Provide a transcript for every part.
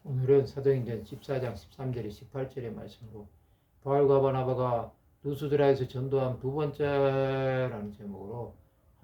오늘은 사도행전 14장 13절에 18절의 말씀으로 바울과 바나바가 루스드라에서 전도한 두 번째라는 제목으로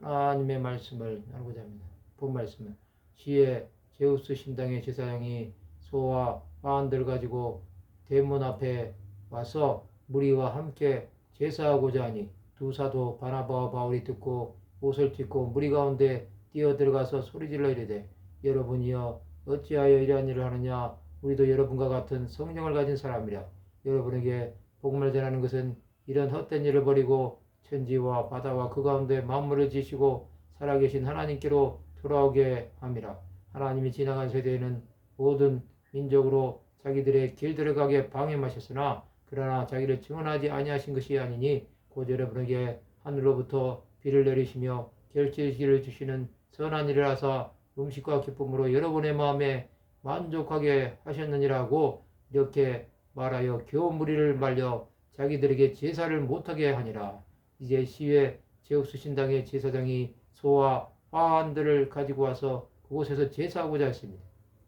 하나님의 말씀을 나누고자 합니다. 본 말씀은 시에 제우스 신당의 제사장이 소와 화환들을 가지고 대문 앞에 와서 무리와 함께 제사하고자 하니 두 사도 바나바와 바울이 듣고 옷을 찢고 무리 가운데 뛰어들어가서 소리질러 이르되 여러분이여 어찌하여 이러한 일을 하느냐. 우리도 여러분과 같은 성령을 가진 사람이라. 여러분에게 복음을 전하는 것은 이런 헛된 일을 버리고 천지와 바다와 그 가운데 만물을 지시고 살아계신 하나님께로 돌아오게 함이라. 하나님이 지나간 세대에는 모든 민족으로 자기들의 길 들어가게 방임하셨으나 그러나 자기를 증언하지 아니하신 것이 아니니 곧 여러분에게 하늘로부터 비를 내리시며 결실기를 주시는 선한 일을 하사 음식과 기쁨으로 여러분의 마음에 만족하게 하셨느니라고 이렇게 말하여 겨우 무리를 말려 자기들에게 제사를 못하게 하니라. 이제 시외 제우스 신당의 제사장이 소와 화환들을 가지고 와서 그곳에서 제사하고자 했습니다.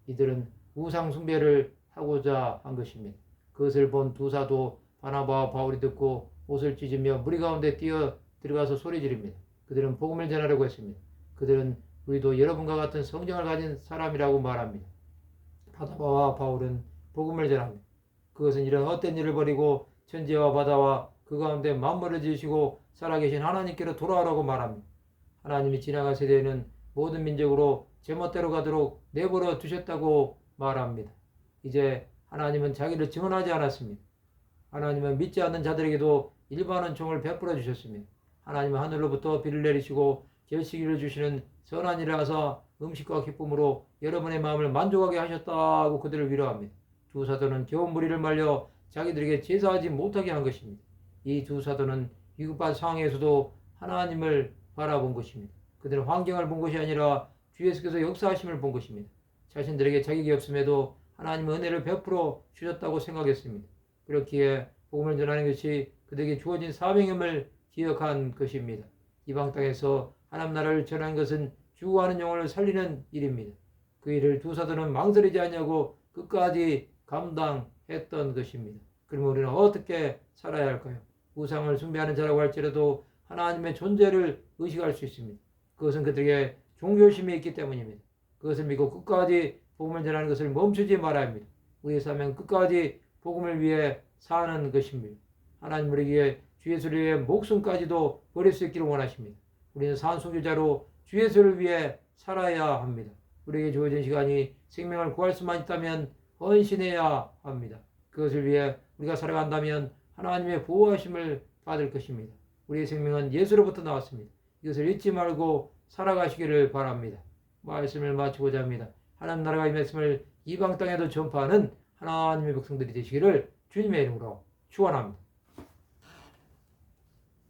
이들은 우상 숭배를 하고자 한 것입니다. 그것을 본 두 사도 바나바와 바울이 듣고 옷을 찢으며 무리 가운데 뛰어 들어가서 소리 지릅니다. 그들은 복음을 전하려고 했습니다. 그들은 우리도 여러분과 같은 성령을 가진 사람이라고 말합니다. 바나바와 바울은 복음을 전합니다. 그것은 이런 헛된 일을 버리고 천지와 바다와 그 가운데 만물을 지으시고 살아계신 하나님께로 돌아오라고 말합니다. 하나님이 지나간 세대에는 모든 민족으로 제멋대로 가도록 내버려 두셨다고 말합니다. 이제 하나님은 자기를 증언하지 않았습니다. 하나님은 믿지 않는 자들에게도 일반 은총을 베풀어 주셨습니다. 하나님은 하늘로부터 비를 내리시고 결실기를 주시는 선한 일을 하사 음식과 기쁨으로 여러분의 마음을 만족하게 하셨다고 그들을 위로합니다. 두 사도는 겨우 무리를 말려 자기들에게 제사하지 못하게 한 것입니다. 이 두 사도는 위급한 상황에서도 하나님을 바라본 것입니다. 그들은 환경을 본 것이 아니라 주 예수께서 역사하심을 본 것입니다. 자신들에게 자격이 없음에도 하나님은 은혜를 베풀어 주셨다고 생각했습니다. 그렇기에 복음을 전하는 것이 그들에게 주어진 사명임을 기억한 것입니다. 이방 땅에서 하나님 나라를 전하는 것은 죽어가는 영혼을 살리는 일입니다. 그 일을 두 사도는 망설이지 않냐고 끝까지 감당했던 것입니다. 그러면 우리는 어떻게 살아야 할까요? 우상을 숭배하는 자라고 할지라도 하나님의 존재를 의식할 수 있습니다. 그것은 그들에게 종교심이 있기 때문입니다. 그것을 믿고 끝까지 복음을 전하는 것을 멈추지 말아야 합니다. 우리의 사명은 끝까지 복음을 위해 사는 것입니다. 하나님 우리에게 주 예수를 위해 목숨까지도 버릴 수 있기를 원하십니다. 우리는 산송교자로 주 예수를 위해 살아야 합니다. 우리에게 주어진 시간이 생명을 구할 수만 있다면 헌신해야 합니다. 그것을 위해 우리가 살아간다면 하나님의 보호하심을 받을 것입니다. 우리의 생명은 예수로부터 나왔습니다. 이것을 잊지 말고 살아가시기를 바랍니다. 말씀을 마치고자 합니다. 하나님 나라가 이 말씀을 이방 땅에도 전파하는 하나님의 백성들이 되시기를 주님의 이름으로 축원합니다.